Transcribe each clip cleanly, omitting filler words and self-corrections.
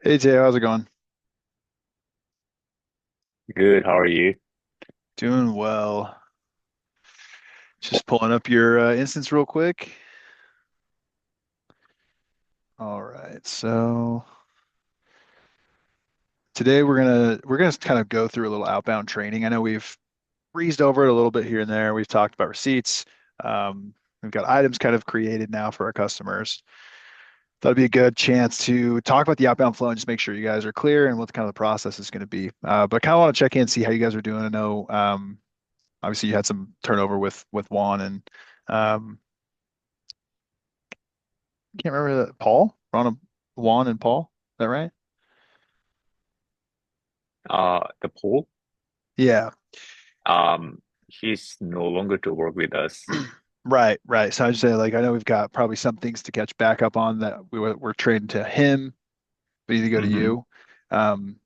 Hey Jay, how's it going? Good, how are you? Doing well. Just pulling up your instance real quick. All right, so today we're gonna kind of go through a little outbound training. I know we've breezed over it a little bit here and there. We've talked about receipts. We've got items kind of created now for our customers. That'd be a good chance to talk about the outbound flow and just make sure you guys are clear and what kind of the process is going to be. But kind of want to check in, see how you guys are doing. I know obviously you had some turnover with Juan and can't remember that. Paul? Juan and Paul? Is that right? The pool, Yeah. he's no longer to work with us. Right, right. So I just say like I know we've got probably some things to catch back up on that we're trading to him. We need to go to hmm you. Um,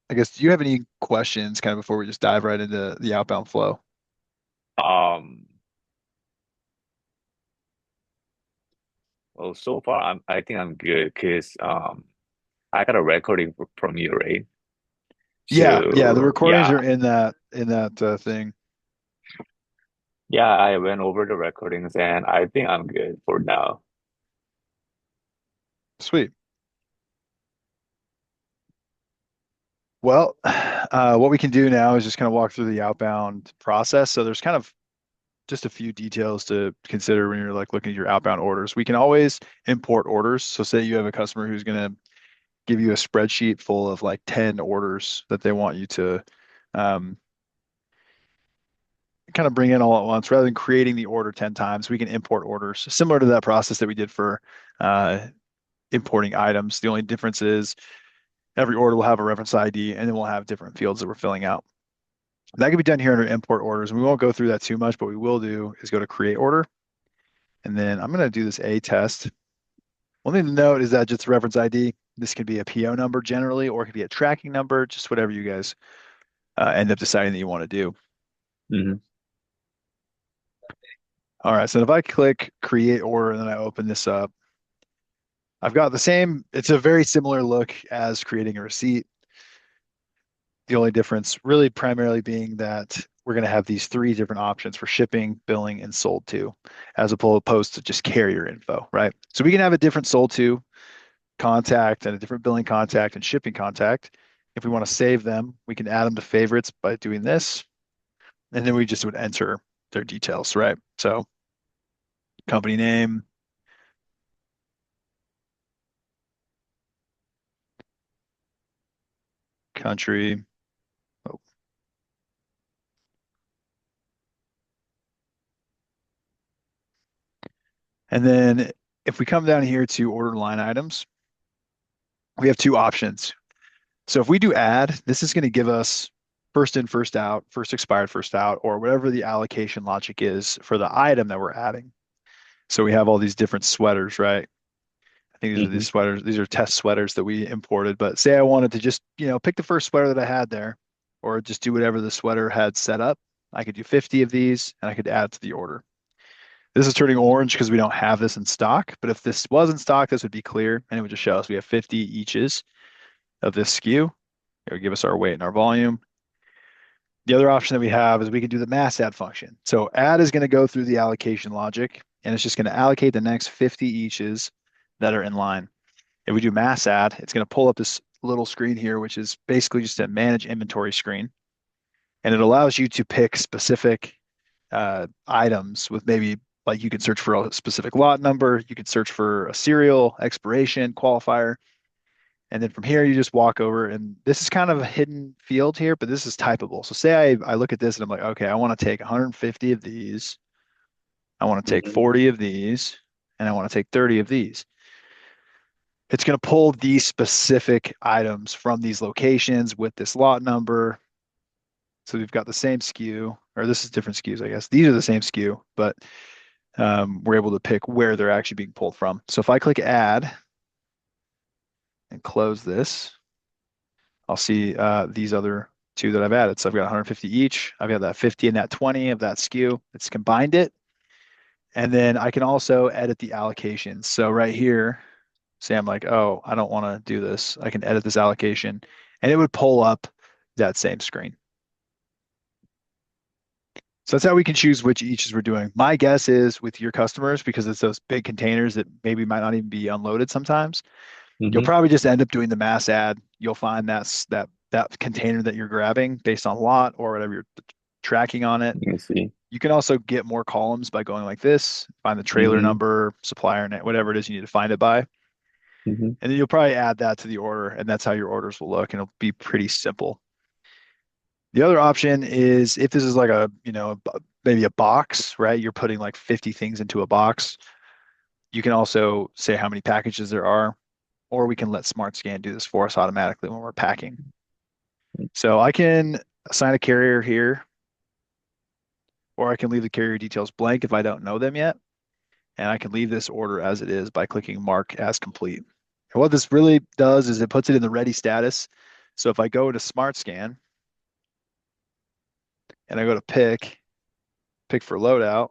I guess do you have any questions kind of before we just dive right into the outbound flow? Um, well, so far I think I'm good because I got a recording from you, right? Yeah, yeah. The So recordings yeah, are in that thing. yeah, I went over the recordings and I think I'm good for now. Sweet. Well, what we can do now is just kind of walk through the outbound process. So there's kind of just a few details to consider when you're like looking at your outbound orders. We can always import orders. So say you have a customer who's going to give you a spreadsheet full of like 10 orders that they want you to um, kind of bring in all at once rather than creating the order 10 times. We can import orders similar to that process that we did for uh, importing items. The only difference is every order will have a reference ID and then we'll have different fields that we're filling out. That can be done here under import orders. And we won't go through that too much, but we will do is go to create order. And then I'm going to do this A test. One thing to note is that just reference ID, this could be a PO number generally, or it could be a tracking number, just whatever you guys end up deciding that you want to do. hmm All right, so if I click create order and then I open this up, I've got the same, it's a very similar look as creating a receipt. The only difference really primarily being that we're going to have these three different options for shipping, billing, and sold to, as opposed to just carrier info, right? So we can have a different sold to contact and a different billing contact and shipping contact. If we want to save them, we can add them to favorites by doing this. And then we just would enter their details, right? So company name, country. Oh. And then if we come down here to order line items, we have two options. So if we do add, this is going to give us first in, first out, first expired, first out, or whatever the allocation logic is for the item that we're adding. So we have all these different sweaters, right? I think these are hmm these sweaters. These are test sweaters that we imported. But say I wanted to just, pick the first sweater that I had there, or just do whatever the sweater had set up. I could do 50 of these and I could add to the order. This is turning orange because we don't have this in stock. But if this was in stock, this would be clear and it would just show us we have 50 eaches of this SKU. It would give us our weight and our volume. The other option that we have is we can do the mass add function. So add is going to go through the allocation logic and it's just going to allocate the next 50 eaches that are in line. If we do mass add, it's going to pull up this little screen here, which is basically just a manage inventory screen. And it allows you to pick specific items with maybe like you could search for a specific lot number, you could search for a serial, expiration, qualifier. And then from here, you just walk over, and this is kind of a hidden field here, but this is typable. So say I look at this and I'm like, okay, I want to take 150 of these, I want to take hmm 40 of these, and I want to take 30 of these. It's going to pull these specific items from these locations with this lot number. So we've got the same SKU, or this is different SKUs, I guess. These are the same SKU, but we're able to pick where they're actually being pulled from. So if I click add and close this, I'll see these other two that I've added. So I've got 150 each. I've got that 50 and that 20 of that SKU. It's combined it. And then I can also edit the allocations. So right here, Say I'm like, oh, I don't want to do this. I can edit this allocation, and it would pull up that same screen. So that's how we can choose which eaches we're doing. My guess is with your customers, because it's those big containers that maybe might not even be unloaded sometimes, you'll Mm-hmm. probably just end up doing the mass add. You'll find that container that you're grabbing based on lot or whatever you're tracking on it. I see. You can also get more columns by going like this, find the trailer Mm-hmm. number, supplier net, whatever it is you need to find it by. Mm-hmm. And then you'll probably add that to the order, and that's how your orders will look, and it'll be pretty simple. The other option is if this is like maybe a box, right? You're putting like 50 things into a box. You can also say how many packages there are, or we can let SmartScan do this for us automatically when we're packing. So I can assign a carrier here, or I can leave the carrier details blank if I don't know them yet. And I can leave this order as it is by clicking Mark as complete. And what this really does is it puts it in the ready status. So if I go to SmartScan and I go to pick for loadout,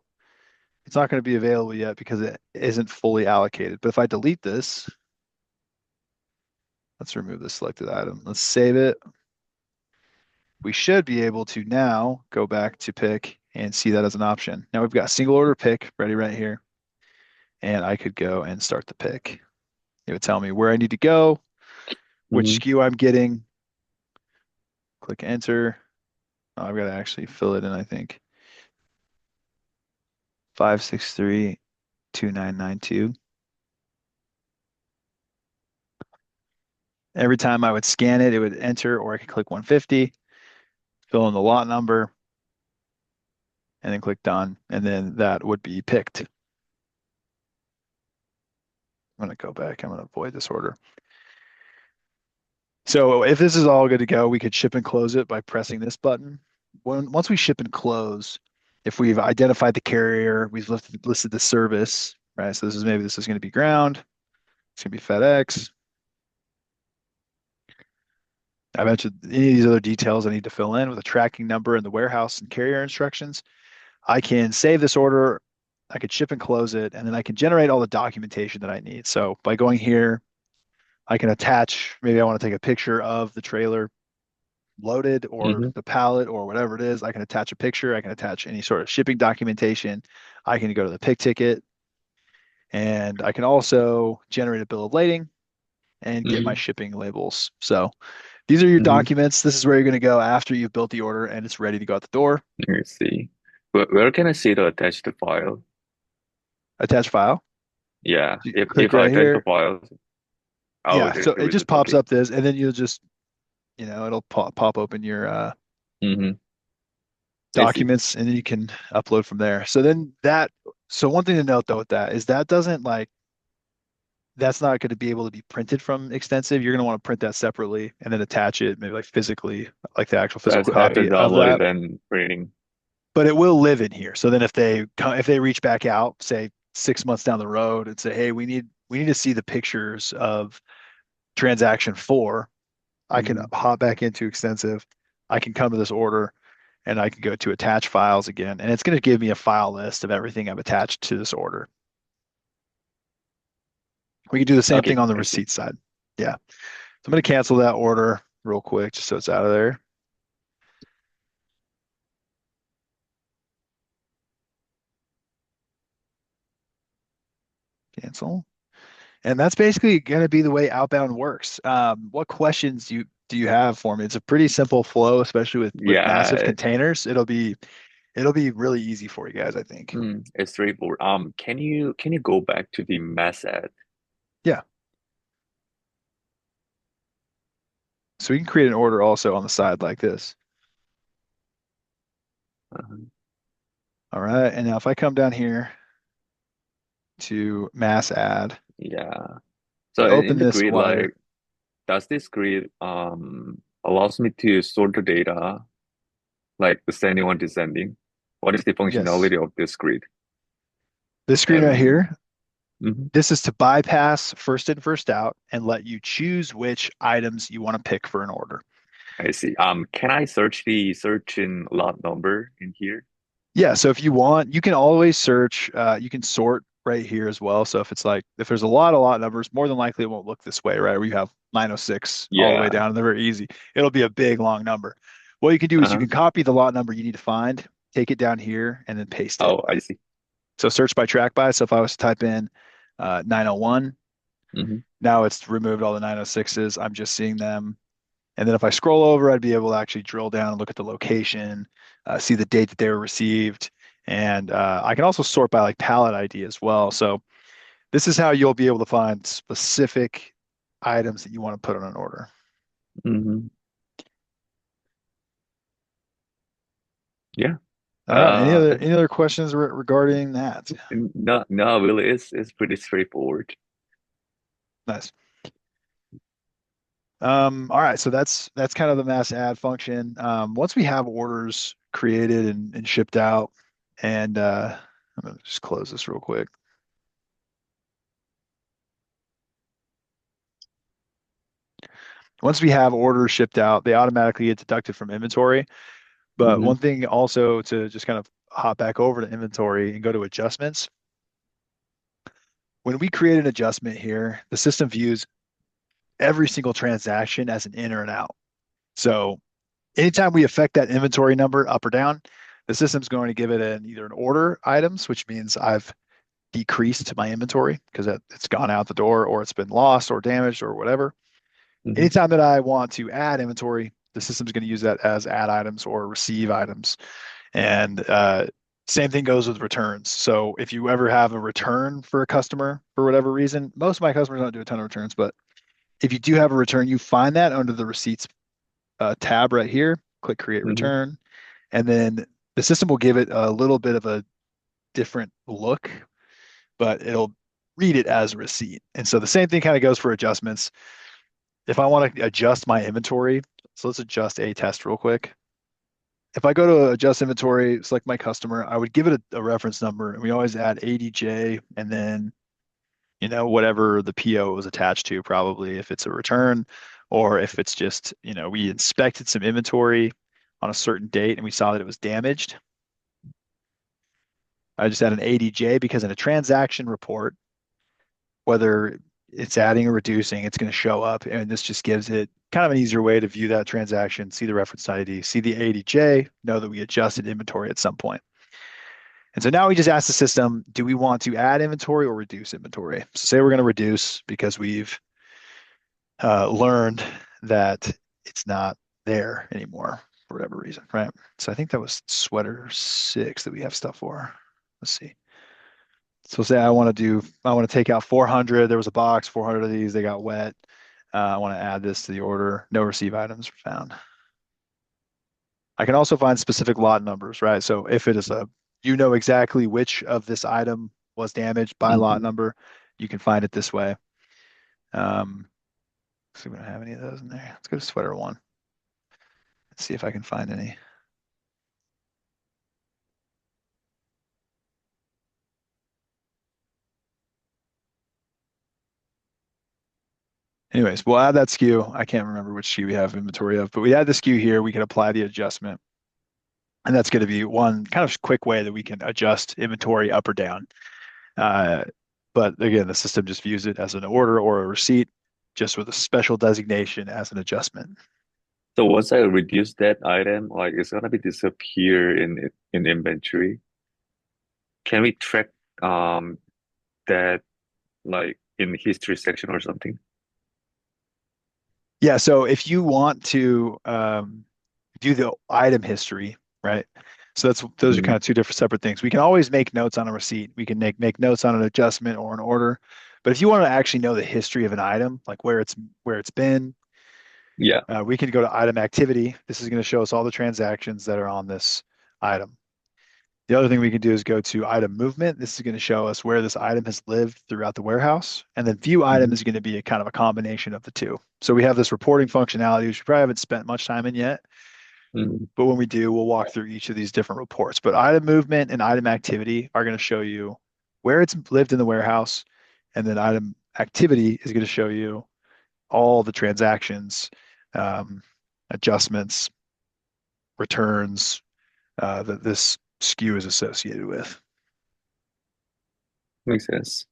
it's not going to be available yet because it isn't fully allocated. But if I delete this, let's remove the selected item. Let's save it. We should be able to now go back to pick and see that as an option. Now we've got single order pick ready right here. And I could go and start the pick. It would tell me where I need to go, which Mm-hmm. SKU I'm getting. Click enter. Oh, I've got to actually fill it in, I think. 5632992. Every time I would scan it, it would enter, or I could click 150, fill in the lot number, and then click done. And then that would be picked. I'm going to go back. I'm going to avoid this order. So if this is all good to go, we could ship and close it by pressing this button. Once we ship and close, if we've identified the carrier, we've listed the service, right? So this is going to be ground. It's going to be FedEx. I mentioned any of these other details I need to fill in with a tracking number and the warehouse and carrier instructions. I can save this order. I could ship and close it, and then I can generate all the documentation that I need. So by going here, I can attach, maybe I want to take a picture of the trailer loaded or Mm-hmm. the pallet or whatever it is. I can attach a picture. I can attach any sort of shipping documentation. I can go to the pick ticket, and I can also generate a bill of lading and get my Mm-hmm. shipping labels. So these are your Mm-hmm. documents. This is where you're going to go after you've built the order and it's ready to go out the door. I see. Where can I see the attached file? Attach file. Yeah, So you click if I right attach the here. file, oh, Yeah, so there it is just it. pops Okay. up this, and then you'll just, it'll pop open your Mm-hmm. I see. documents, and then you can upload from there. So one thing to note though with that is that doesn't like that's not going to be able to be printed from Extensive. You're going to want to print that separately and then attach it, maybe like physically, like the actual So physical I have to copy of download that. it and printing. But it will live in here. So then if they reach back out, say 6 months down the road and say, hey, we need to see the pictures of transaction four, I can Mm-hmm. hop back into Extensive. I can come to this order and I can go to attach files again. And it's going to give me a file list of everything I've attached to this order. We can do the same thing Okay, on the I see. receipt side. Yeah. So I'm going to cancel that order real quick just so it's out of there. Cancel. And that's basically going to be the way outbound works. What questions do you have for me? It's a pretty simple flow, especially with massive Yeah, containers. It'll be really easy for you guys, I think. it's straightforward. Can you go back to the mass ad? Yeah. So we can create an order also on the side like this. Uh-huh. All right. And now if I come down here to mass add, Yeah. I So in open the this grid, wider. like, does this grid allows me to sort the data like ascending or descending? What is the Yes. functionality of this grid? This screen right And here, mhm, this is to bypass first in, first out and let you choose which items you want to pick for an order. I see. Can I search the search in lot number in here? Yeah, so if you want, you can always search, you can sort right here as well. So if it's like if there's a lot of lot numbers, more than likely it won't look this way, right? Where you have 906 all the way Yeah. down, and they're very easy. It'll be a big long number. What you can do is you Uh-huh. can copy the lot number you need to find, take it down here, and then paste it. Oh, I see. So search by track by. So if I was to type in 901, Hmm. now it's removed all the 906s. I'm just seeing them. And then if I scroll over, I'd be able to actually drill down and look at the location, see the date that they were received. And I can also sort by like pallet ID as well. So this is how you'll be able to find specific items that you want to put on an order. Hmm. Yeah. All right. I Any other questions regarding that? No, no, really, it's pretty straightforward. Nice. All right. So that's kind of the mass add function. Once we have orders created and shipped out, and I'm gonna just close this real quick. Once we have orders shipped out, they automatically get deducted from inventory. But Hmm. one thing also to just kind of hop back over to inventory and go to adjustments. When we create an adjustment here, the system views every single transaction as an in or an out. So anytime we affect that inventory number up or down, the system's going to give it an either an order items, which means I've decreased my inventory because it's gone out the door or it's been lost or damaged or whatever. Hmm. Anytime that I want to add inventory, the system's going to use that as add items or receive items. And same thing goes with returns. So if you ever have a return for a customer for whatever reason, most of my customers don't do a ton of returns, but if you do have a return, you find that under the receipts tab right here, click create Hmm. return, and then the system will give it a little bit of a different look, but it'll read it as a receipt. And so the same thing kind of goes for adjustments. If I want to adjust my inventory, so let's adjust a test real quick. If I go to adjust inventory, select my customer, I would give it a reference number, and we always add ADJ and then whatever the PO was attached to, probably if it's a return or if it's just we inspected some inventory on a certain date and we saw that it was damaged. I just add an ADJ because in a transaction report, whether it's adding or reducing, it's going to show up, and this just gives it kind of an easier way to view that transaction, see the reference ID, see the ADJ, know that we adjusted inventory at some point. And so now we just ask the system, do we want to add inventory or reduce inventory? So say we're going to reduce because we've learned that it's not there anymore for whatever reason, right? So I think that was sweater 6 that we have stuff for. Let's see. So say I want to take out 400. There was a box, 400 of these, they got wet. I want to add this to the order. No receive items were found. I can also find specific lot numbers, right? So if it is you know exactly which of this item was damaged by lot Hmm. number, you can find it this way. See if we don't have any of those in there. Let's go to sweater 1. Let's see if I can find any. Anyways, we'll add that SKU. I can't remember which SKU we have inventory of, but we add the SKU here. We can apply the adjustment. And that's going to be one kind of quick way that we can adjust inventory up or down. Uh, but again, the system just views it as an order or a receipt, just with a special designation as an adjustment. So once I reduce that item, like it's gonna be disappear in inventory. Can we track um that like in history section or something? Yeah, so if you want to do the item history, right? So those are kind Mm. of two different separate things. We can always make notes on a receipt. We can make notes on an adjustment or an order. But if you want to actually know the history of an item, like where it's been, Yeah. we can go to item activity. This is going to show us all the transactions that are on this item. The other thing we can do is go to item movement. This is going to show us where this item has lived throughout the warehouse. And then view item Hmm. is going to be a kind of a combination of the two. So we have this reporting functionality, which we probably haven't spent much time in yet. Hmm. But when we do, we'll walk through each of these different reports. But item movement and item activity are going to show you where it's lived in the warehouse. And then item activity is going to show you all the transactions, um, adjustments, returns that this SKU is associated with. Makes sense.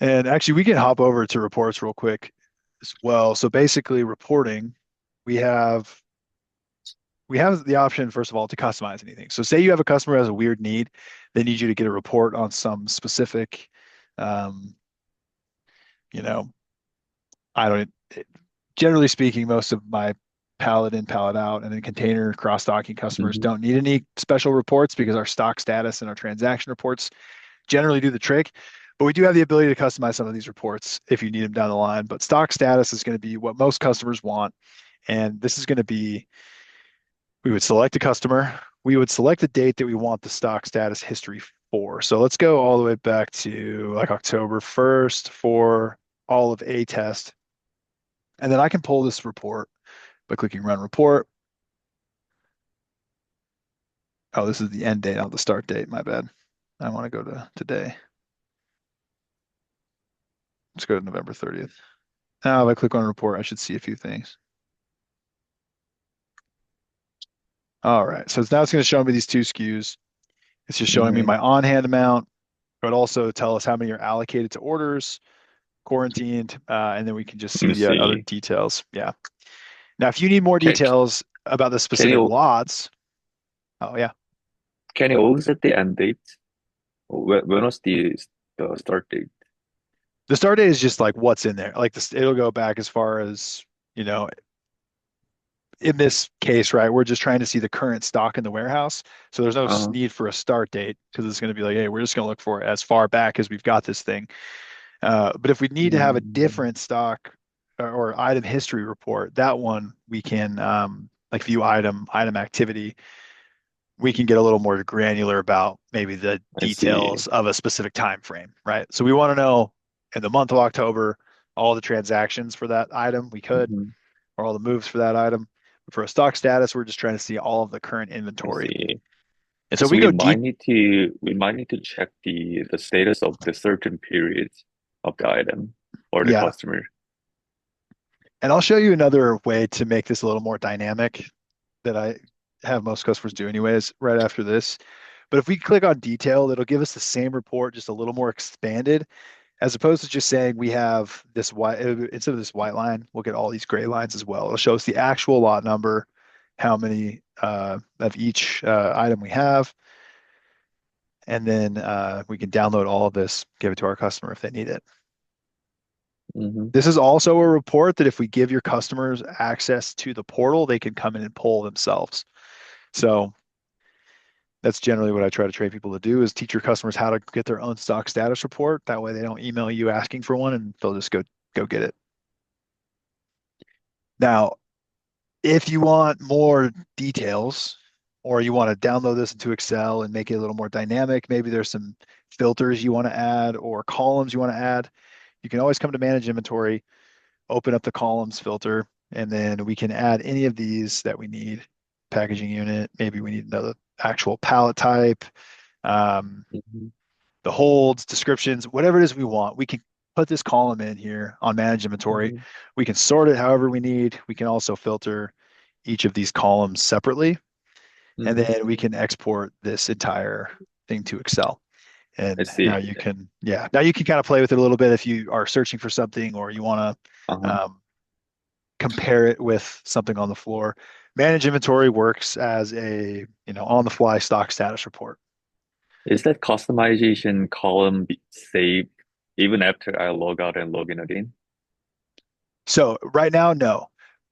And actually, we can hop over to reports real quick as well. So basically, reporting, we have we have the option, first of all, to customize anything. So say you have a customer who has a weird need, they need you to get a report on some specific, um, you know, I don't, generally speaking, most of my pallet in, pallet out, and then container cross-docking customers Hmm. don't need any special reports because our stock status and our transaction reports generally do the trick. But we do have the ability to customize some of these reports if you need them down the line. But stock status is going to be what most customers want. And this is going to be, we would select a customer. We would select the date that we want the stock status history for. So let's go all the way back to like October 1st for all of A test. And then I can pull this report by clicking run report. Oh, this is the end date, not the start date. My bad. I want to go to today. Let's go to November 30th. Now, if I click on report, I should see a few things. All right. So now it's going to show me these two SKUs. It's just showing me Hmm. my on-hand amount, but also tell us how many are allocated to orders, quarantined, and then we can just Let see me the other see. details. Yeah. Now, if you need more Can, details about the can specific you lots, oh yeah, can you always set the end date? When was the start date? the start date is just like what's in there. Like this, it'll go back as far as, you know, in this case, right, we're just trying to see the current stock in the warehouse. So there's no Uh, need for a start date because it's going to be like, hey, we're just going to look for it as far back as we've got this thing. But if we need to have a mm, different stock or item history report, that one we can like view item activity. We can get a little more granular about maybe the I see. details of a specific time frame, right? So we want to know in the month of October all the transactions for that item we could, Hmm. or all the moves for that item. But for a stock status, we're just trying to see all of the current I inventory. see. And so Because we go deep, we might need to check the status of the certain periods of the item or the yeah. customer. And I'll show you another way to make this a little more dynamic that I have most customers do anyways right after this. But if we click on detail, it'll give us the same report, just a little more expanded, as opposed to just saying we have this white, instead of this white line, we'll get all these gray lines as well. It'll show us the actual lot number, how many of each item we have, and then we can download all of this, give it to our customer if they need it. Hmm. This is also a report that if we give your customers access to the portal, they can come in and pull themselves. So that's generally what I try to train people to do is teach your customers how to get their own stock status report. That way they don't email you asking for one and they'll just go get it. Now, if you want more details or you want to download this into Excel and make it a little more dynamic, maybe there's some filters you want to add or columns you want to add, you can always come to manage inventory, open up the columns filter, and then we can add any of these that we need. Packaging unit, maybe we need another actual pallet type, um, Hmm. the holds, descriptions, whatever it is we want. We can put this column in here on manage inventory. Hmm. We can sort it however we need. We can also filter each of these columns separately, and Hmm. then we can export this entire thing to Excel. I And now see. you can, yeah, now you can kind of play with it a little bit if you are searching for something or you want to Uh-huh. compare it with something on the floor. Manage inventory works as a, on the fly stock status report. Is that customization column saved even after I log out and log in again? So right now, no.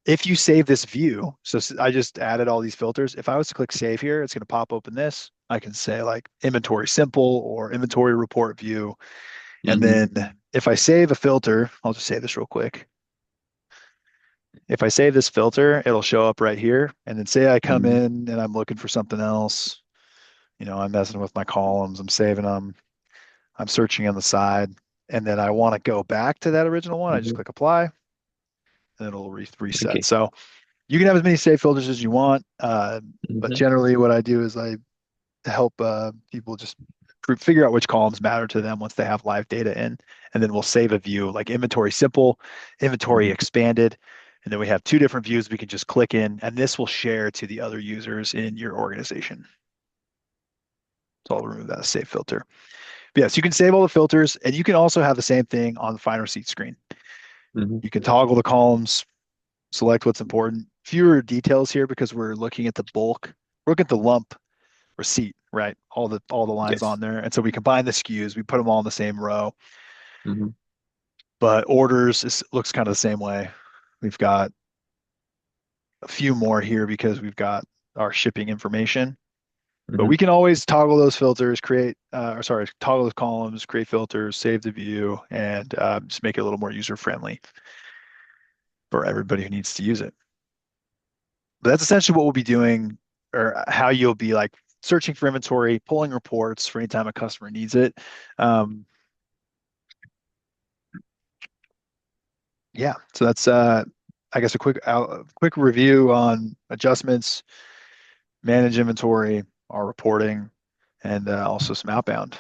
If you save this view, so I just added all these filters. If I was to click save here, it's going to pop open this. I can say like inventory simple or inventory report view. And Hmm. then if I save a filter, I'll just save this real quick. If I save this filter, it'll show up right here. And then say I come Hmm. in and I'm looking for something else. I'm messing with my columns, I'm saving them, I'm searching on the side, and then I want to go back to that original one. I just Hmm. click apply and it'll reset. Okay. So you can have as many save filters as you want, but Hmm. generally what I do is I help people just figure out which columns matter to them once they have live data in, and then we'll save a view like inventory simple, inventory Hmm. expanded, and then we have two different views we can just click in, and this will share to the other users in your organization. So I'll remove that save filter. Yes, you can save all the filters, and you can also have the same thing on the find receipt screen. Hmm. You can toggle the columns, select what's important. Fewer details here because we're looking at the bulk. We're looking at the lump receipt, right? All the lines Yes. on there. And so we combine the SKUs, we put them all in the same row. Hmm. But looks kind of the same way. We've got a few more here because we've got our shipping information. But we Hmm. can always toggle those filters, toggle those columns, create filters, save the view, and just make it a little more user friendly for everybody who needs to use it. But that's essentially what we'll be doing, or how you'll be like searching for inventory, pulling reports for any time a customer needs it. Um, yeah, so that's I guess a quick review on adjustments, manage inventory, our reporting, and also some outbound.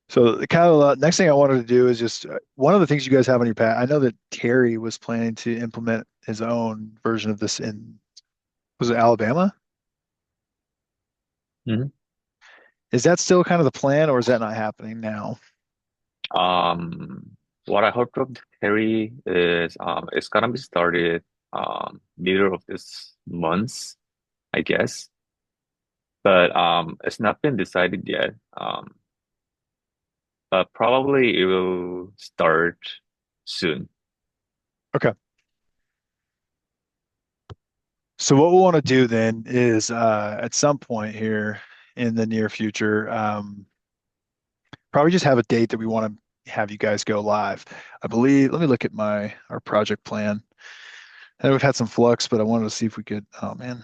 So the kind of next thing I wanted to do is just one of the things you guys have on your pad. I know that Terry was planning to implement his own version of this in, was it Alabama? Hmm. Is that still kind of the plan, or is that not happening now? What I heard from Terry is it's gonna be started middle of this month, I guess. But it's not been decided yet. But probably it will start soon. Okay. So what we want to do then is at some point here in the near future, probably just have a date that we want to have you guys go live. I believe, let me look at our project plan. And we've had some flux, but I wanted to see if we could, oh man.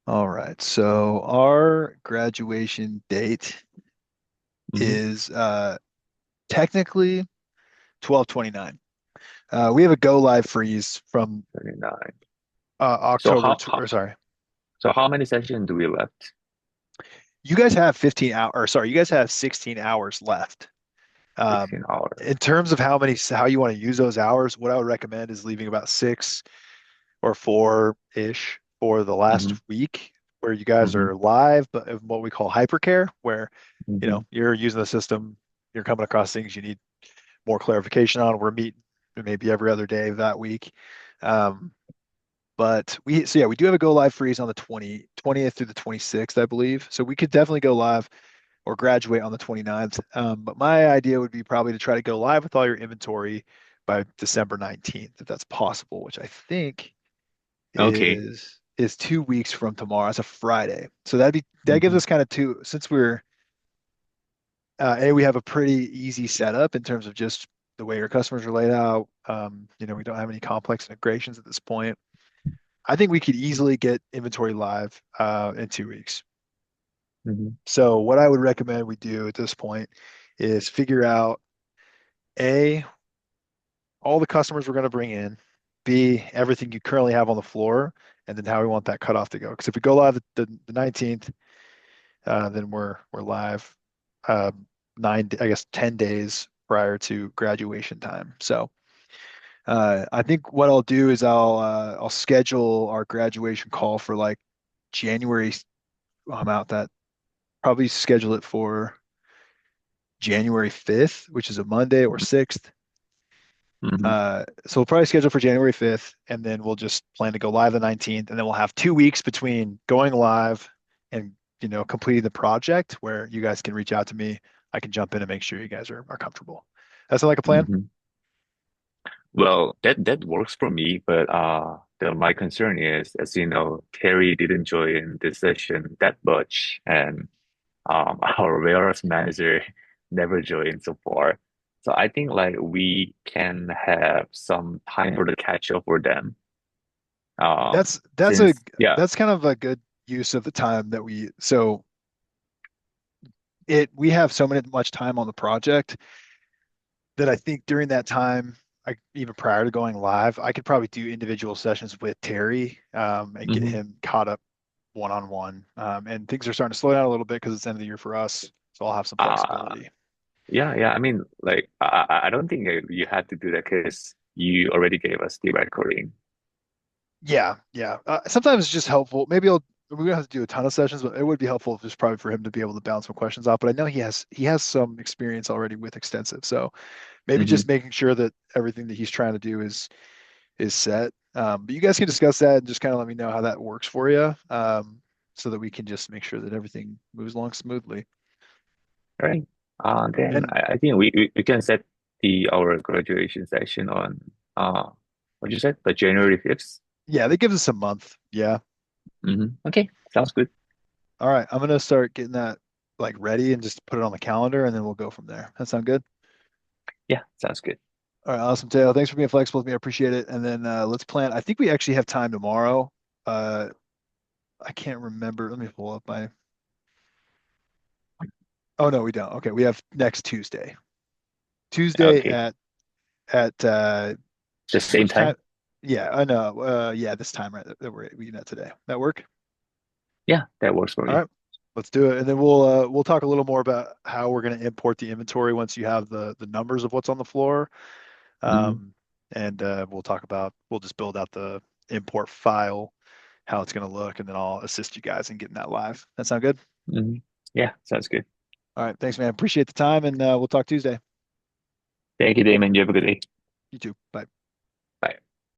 All right. So our graduation date Hmm. is technically 12/29. We have a go live freeze from 29. So October how, to, how or sorry, so how many sessions do we left? you guys have 15 hours, or sorry, you guys have 16 hours left. 16 In hours. terms of how you want to use those hours, what I would recommend is leaving about 6 or 4-ish for the last Hmm. week where you guys Hmm. are live, but of what we call hypercare, where Hmm. you're using the system, you're coming across things you need more clarification on. We're meeting maybe every other day of that week. Um, so yeah, we do have a go live freeze on the 20th through the 26th, I believe. So we could definitely go live or graduate on the 29th. But my idea would be probably to try to go live with all your inventory by December 19th, if that's possible, which I think Okay. is 2 weeks from tomorrow. It's a Friday. So that gives Hmm. us kind of two, since we have a pretty easy setup in terms of just the way your customers are laid out. We don't have any complex integrations at this point. I think we could easily get inventory live in 2 weeks. Hmm. So what I would recommend we do at this point is figure out A, all the customers we're going to bring in, B, everything you currently have on the floor, and then how we want that cutoff to go. Because if we go live the 19th, then we're live I guess 10 days prior to graduation time. So I think what I'll do is I'll schedule our graduation call for like January. I'm out that probably schedule it for January 5th, which is a Monday or 6th. Hmm. So we'll probably schedule for January 5th, and then we'll just plan to go live the 19th, and then we'll have 2 weeks between going live and completing the project where you guys can reach out to me. I can jump in and make sure you guys are comfortable. That sound like a plan? Hmm. Well, that works for me, but my concern is, as you know, Terry didn't join this session that much, and our warehouse manager never joined so far. So I think like we can have some time for the catch up for them. That's Since yeah. that's kind of a good use of the time that we so we have so much time on the project that I think during that time, even prior to going live, I could probably do individual sessions with Terry and get Hmm. him caught up one on one. And things are starting to slow down a little bit because it's the end of the year for us, so I'll have some Uh, flexibility. yeah, yeah. I mean, like, I don't think you had to do that because you already gave us the recording. Yeah, yeah. Sometimes it's just helpful. Maybe we don't have to do a ton of sessions, but it would be helpful just probably for him to be able to bounce some questions off. But I know he has some experience already with extensive, so maybe Hmm. just making sure that everything that he's trying to do is set. But you guys can discuss that and just kind of let me know how that works for you, so that we can just make sure that everything moves along smoothly. Right. Then And I think we can set our graduation session on what you said, the January 5th. yeah, that gives us a month. Yeah. Okay, sounds good. All right, I'm gonna start getting that like ready and just put it on the calendar, and then we'll go from there. That sound good? Yeah, sounds good. All right, awesome, Taylor. Thanks for being flexible with me. I appreciate it. And then let's plan. I think we actually have time tomorrow. Uh, I can't remember. Let me pull up my. Oh no, we don't. Okay, we have next Tuesday. Tuesday Okay, at the same which time? time. Yeah, I know. Yeah, this time right that we met today. That work? Yeah, that works for All me. right, let's do it. And then we'll talk a little more about how we're going to import the inventory once you have the numbers of what's on the floor. Hmm. Um, and we'll just build out the import file, how it's going to look, and then I'll assist you guys in getting that live. That sound good? Hmm. Yeah, sounds good. All right, thanks, man. Appreciate the time, and we'll talk Tuesday. Thank you, Damon. You have a good day. You too. Bye.